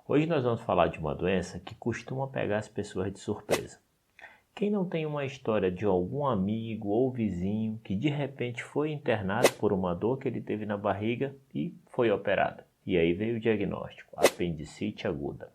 Hoje nós vamos falar de uma doença que costuma pegar as pessoas de surpresa. Quem não tem uma história de algum amigo ou vizinho que de repente foi internado por uma dor que ele teve na barriga e foi operado? E aí veio o diagnóstico, apendicite aguda.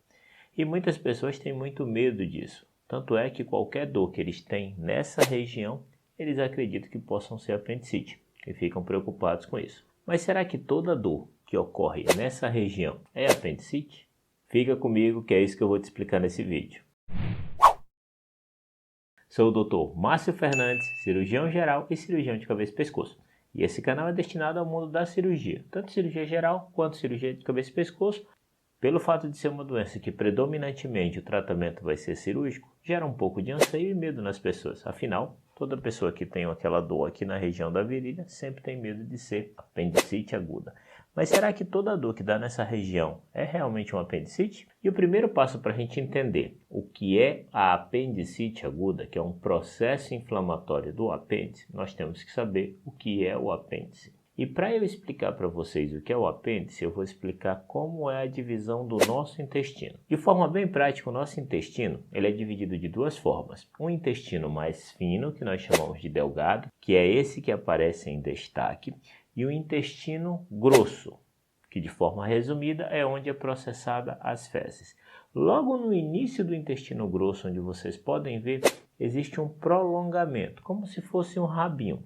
E muitas pessoas têm muito medo disso. Tanto é que qualquer dor que eles têm nessa região, eles acreditam que possam ser apendicite e ficam preocupados com isso. Mas será que toda dor que ocorre nessa região é apendicite? Fica comigo que é isso que eu vou te explicar nesse vídeo. Sou o Dr. Márcio Fernandes, cirurgião geral e cirurgião de cabeça e pescoço. E esse canal é destinado ao mundo da cirurgia, tanto cirurgia geral quanto cirurgia de cabeça e pescoço. Pelo fato de ser uma doença que predominantemente o tratamento vai ser cirúrgico, gera um pouco de anseio e medo nas pessoas. Afinal, toda pessoa que tem aquela dor aqui na região da virilha sempre tem medo de ser apendicite aguda. Mas será que toda dor que dá nessa região é realmente um apendicite? E o primeiro passo para a gente entender o que é a apendicite aguda, que é um processo inflamatório do apêndice, nós temos que saber o que é o apêndice. E para eu explicar para vocês o que é o apêndice, eu vou explicar como é a divisão do nosso intestino. De forma bem prática, o nosso intestino ele é dividido de duas formas. Um intestino mais fino, que nós chamamos de delgado, que é esse que aparece em destaque, e o intestino grosso, que de forma resumida é onde é processada as fezes. Logo no início do intestino grosso, onde vocês podem ver, existe um prolongamento, como se fosse um rabinho.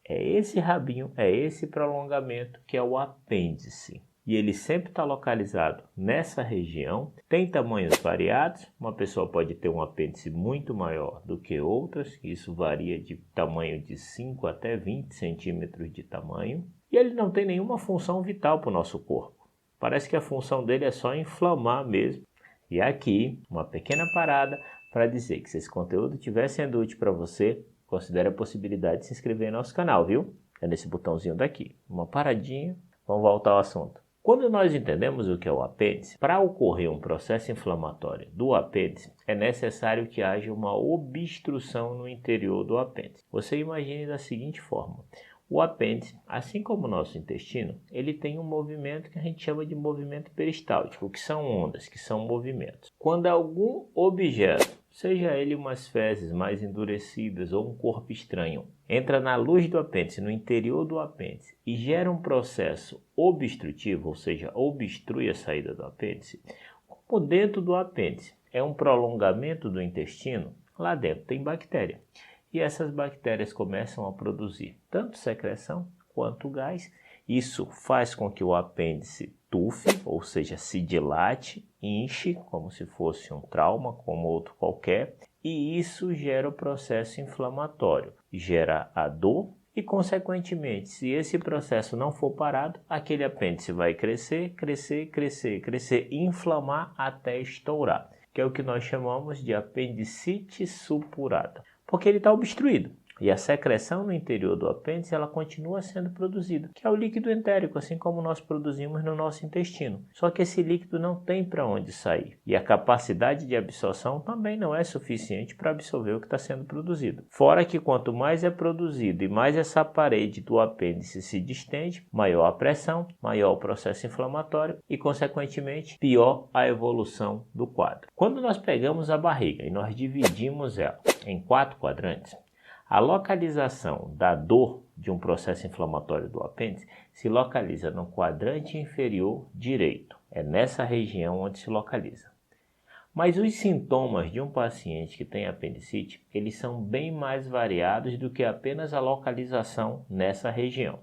É esse rabinho, é esse prolongamento que é o apêndice. E ele sempre está localizado nessa região, tem tamanhos variados, uma pessoa pode ter um apêndice muito maior do que outras, isso varia de tamanho de 5 até 20 centímetros de tamanho, e ele não tem nenhuma função vital para o nosso corpo. Parece que a função dele é só inflamar mesmo. E aqui, uma pequena parada para dizer que se esse conteúdo estiver sendo útil para você, considere a possibilidade de se inscrever no nosso canal, viu? É nesse botãozinho daqui. Uma paradinha, vamos voltar ao assunto. Quando nós entendemos o que é o apêndice, para ocorrer um processo inflamatório do apêndice, é necessário que haja uma obstrução no interior do apêndice. Você imagine da seguinte forma. O apêndice, assim como o nosso intestino, ele tem um movimento que a gente chama de movimento peristáltico, que são ondas, que são movimentos. Quando algum objeto, seja ele umas fezes mais endurecidas ou um corpo estranho, entra na luz do apêndice, no interior do apêndice, e gera um processo obstrutivo, ou seja, obstrui a saída do apêndice, como dentro do apêndice é um prolongamento do intestino, lá dentro tem bactéria. E essas bactérias começam a produzir tanto secreção quanto gás. Isso faz com que o apêndice tufe, ou seja, se dilate, inche, como se fosse um trauma, como outro qualquer, e isso gera o processo inflamatório, gera a dor e, consequentemente, se esse processo não for parado, aquele apêndice vai crescer, e inflamar até estourar, que é o que nós chamamos de apendicite supurada. Porque ele está obstruído. E a secreção no interior do apêndice ela continua sendo produzida, que é o líquido entérico, assim como nós produzimos no nosso intestino. Só que esse líquido não tem para onde sair. E a capacidade de absorção também não é suficiente para absorver o que está sendo produzido. Fora que quanto mais é produzido e mais essa parede do apêndice se distende, maior a pressão, maior o processo inflamatório e, consequentemente, pior a evolução do quadro. Quando nós pegamos a barriga e nós dividimos ela em 4 quadrantes, a localização da dor de um processo inflamatório do apêndice se localiza no quadrante inferior direito. É nessa região onde se localiza. Mas os sintomas de um paciente que tem apendicite, eles são bem mais variados do que apenas a localização nessa região.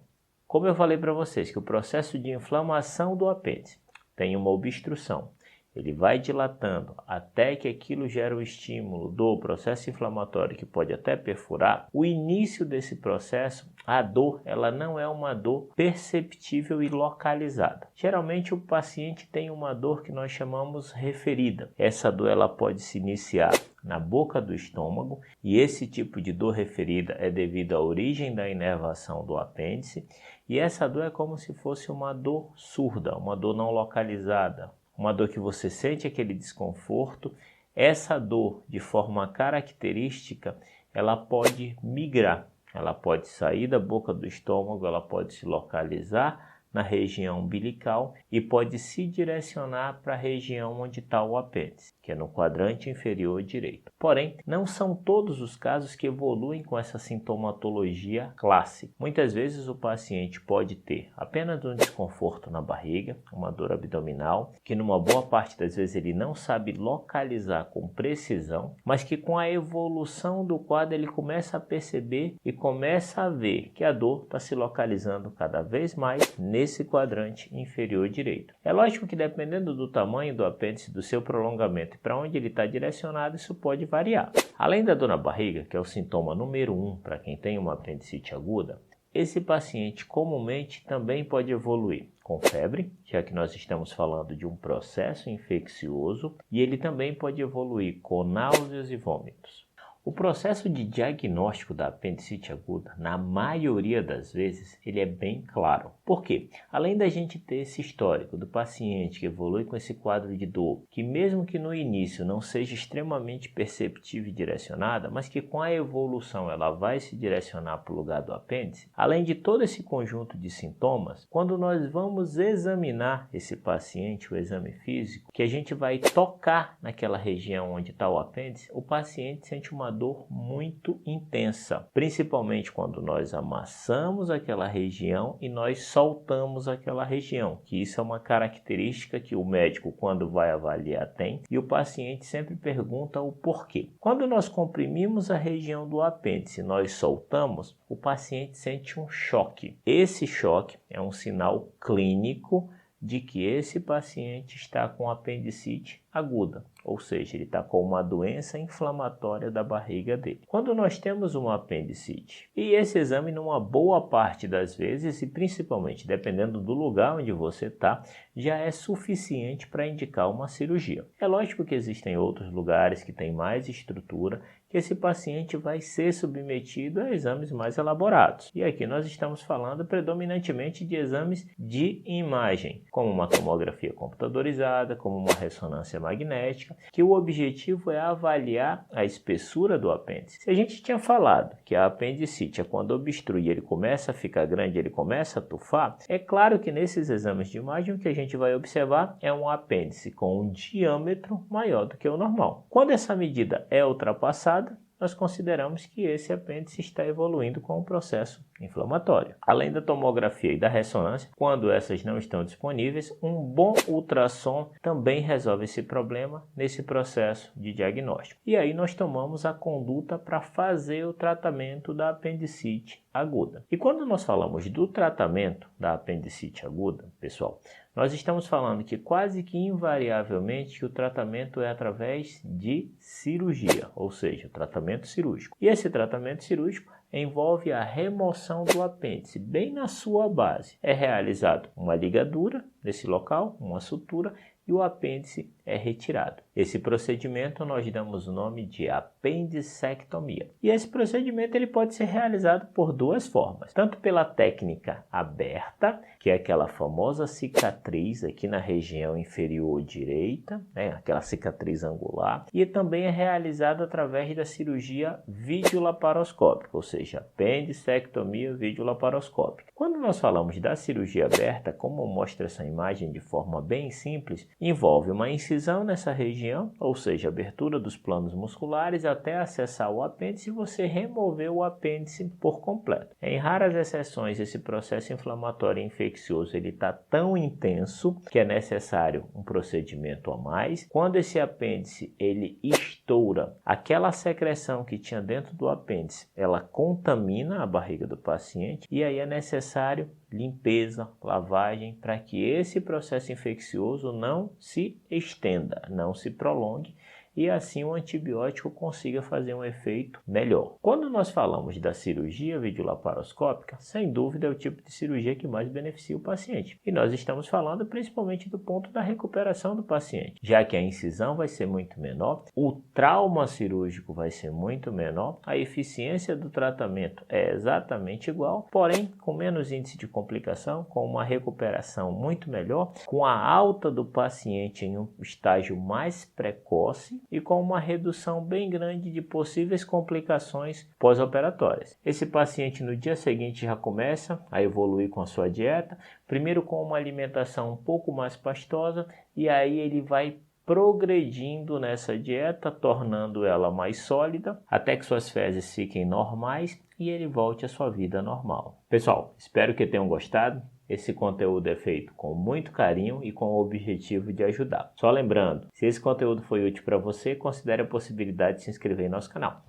Como eu falei para vocês que o processo de inflamação do apêndice tem uma obstrução, ele vai dilatando até que aquilo gera o estímulo do processo inflamatório que pode até perfurar. O início desse processo, a dor, ela não é uma dor perceptível e localizada. Geralmente o paciente tem uma dor que nós chamamos referida. Essa dor ela pode se iniciar na boca do estômago e esse tipo de dor referida é devido à origem da inervação do apêndice e essa dor é como se fosse uma dor surda, uma dor não localizada. Uma dor que você sente aquele desconforto, essa dor de forma característica, ela pode migrar, ela pode sair da boca do estômago, ela pode se localizar na região umbilical e pode se direcionar para a região onde está o apêndice, que é no quadrante inferior direito. Porém, não são todos os casos que evoluem com essa sintomatologia clássica. Muitas vezes o paciente pode ter apenas um desconforto na barriga, uma dor abdominal, que numa boa parte das vezes ele não sabe localizar com precisão, mas que com a evolução do quadro ele começa a perceber e começa a ver que a dor está se localizando cada vez mais nesse quadrante inferior direito. É lógico que dependendo do tamanho do apêndice, do seu prolongamento e para onde ele está direcionado, isso pode variar. Além da dor na barriga, que é o sintoma número 1 para quem tem uma apendicite aguda, esse paciente comumente também pode evoluir com febre, já que nós estamos falando de um processo infeccioso, e ele também pode evoluir com náuseas e vômitos. O processo de diagnóstico da apendicite aguda, na maioria das vezes, ele é bem claro. Por quê? Além da gente ter esse histórico do paciente que evolui com esse quadro de dor, que mesmo que no início não seja extremamente perceptível e direcionada, mas que com a evolução ela vai se direcionar para o lugar do apêndice, além de todo esse conjunto de sintomas, quando nós vamos examinar esse paciente, o exame físico, que a gente vai tocar naquela região onde está o apêndice, o paciente sente uma dor muito intensa, principalmente quando nós amassamos aquela região e nós soltamos aquela região, que isso é uma característica que o médico, quando vai avaliar, tem, e o paciente sempre pergunta o porquê. Quando nós comprimimos a região do apêndice e nós soltamos, o paciente sente um choque. Esse choque é um sinal clínico de que esse paciente está com apendicite aguda, ou seja, ele está com uma doença inflamatória da barriga dele. Quando nós temos uma apendicite, e esse exame numa boa parte das vezes, e principalmente dependendo do lugar onde você está, já é suficiente para indicar uma cirurgia. É lógico que existem outros lugares que têm mais estrutura, que esse paciente vai ser submetido a exames mais elaborados. E aqui nós estamos falando predominantemente de exames de imagem, como uma tomografia computadorizada, como uma ressonância magnética, que o objetivo é avaliar a espessura do apêndice. Se a gente tinha falado que a apendicite é quando obstrui, ele começa a ficar grande, ele começa a tufar, é claro que nesses exames de imagem o que a gente vai observar é um apêndice com um diâmetro maior do que o normal. Quando essa medida é ultrapassada, nós consideramos que esse apêndice está evoluindo com um processo inflamatório. Além da tomografia e da ressonância, quando essas não estão disponíveis, um bom ultrassom também resolve esse problema nesse processo de diagnóstico. E aí nós tomamos a conduta para fazer o tratamento da apendicite aguda. E quando nós falamos do tratamento da apendicite aguda, pessoal, nós estamos falando que quase que invariavelmente o tratamento é através de cirurgia, ou seja, tratamento cirúrgico. E esse tratamento cirúrgico envolve a remoção do apêndice, bem na sua base. É realizado uma ligadura nesse local, uma sutura, e o apêndice é retirado. Esse procedimento nós damos o nome de apendicectomia. E esse procedimento ele pode ser realizado por duas formas. Tanto pela técnica aberta, que é aquela famosa cicatriz aqui na região inferior direita, aquela cicatriz angular, e também é realizado através da cirurgia videolaparoscópica, ou seja, apendicectomia videolaparoscópica. Quando nós falamos da cirurgia aberta, como mostra essa imagem de forma bem simples, envolve uma incisão nessa região, ou seja, abertura dos planos musculares até acessar o apêndice e você remover o apêndice por completo. Em raras exceções, esse processo inflamatório e infeccioso está tão intenso que é necessário um procedimento a mais. Quando esse apêndice ele estoura, aquela secreção que tinha dentro do apêndice, ela contamina a barriga do paciente e aí é necessário limpeza, lavagem, para que esse processo infeccioso não se estenda, não se prolongue e assim o antibiótico consiga fazer um efeito melhor. Quando nós falamos da cirurgia videolaparoscópica, sem dúvida é o tipo de cirurgia que mais beneficia o paciente. E nós estamos falando principalmente do ponto da recuperação do paciente, já que a incisão vai ser muito menor, o trauma cirúrgico vai ser muito menor, a eficiência do tratamento é exatamente igual, porém com menos índice de complicação, com uma recuperação muito melhor, com a alta do paciente em um estágio mais precoce, e com uma redução bem grande de possíveis complicações pós-operatórias. Esse paciente no dia seguinte já começa a evoluir com a sua dieta, primeiro com uma alimentação um pouco mais pastosa e aí ele vai progredindo nessa dieta, tornando ela mais sólida, até que suas fezes fiquem normais e ele volte à sua vida normal. Pessoal, espero que tenham gostado. Esse conteúdo é feito com muito carinho e com o objetivo de ajudar. Só lembrando, se esse conteúdo foi útil para você, considere a possibilidade de se inscrever em nosso canal.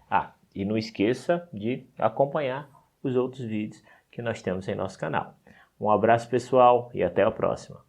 E não esqueça de acompanhar os outros vídeos que nós temos em nosso canal. Um abraço pessoal e até a próxima.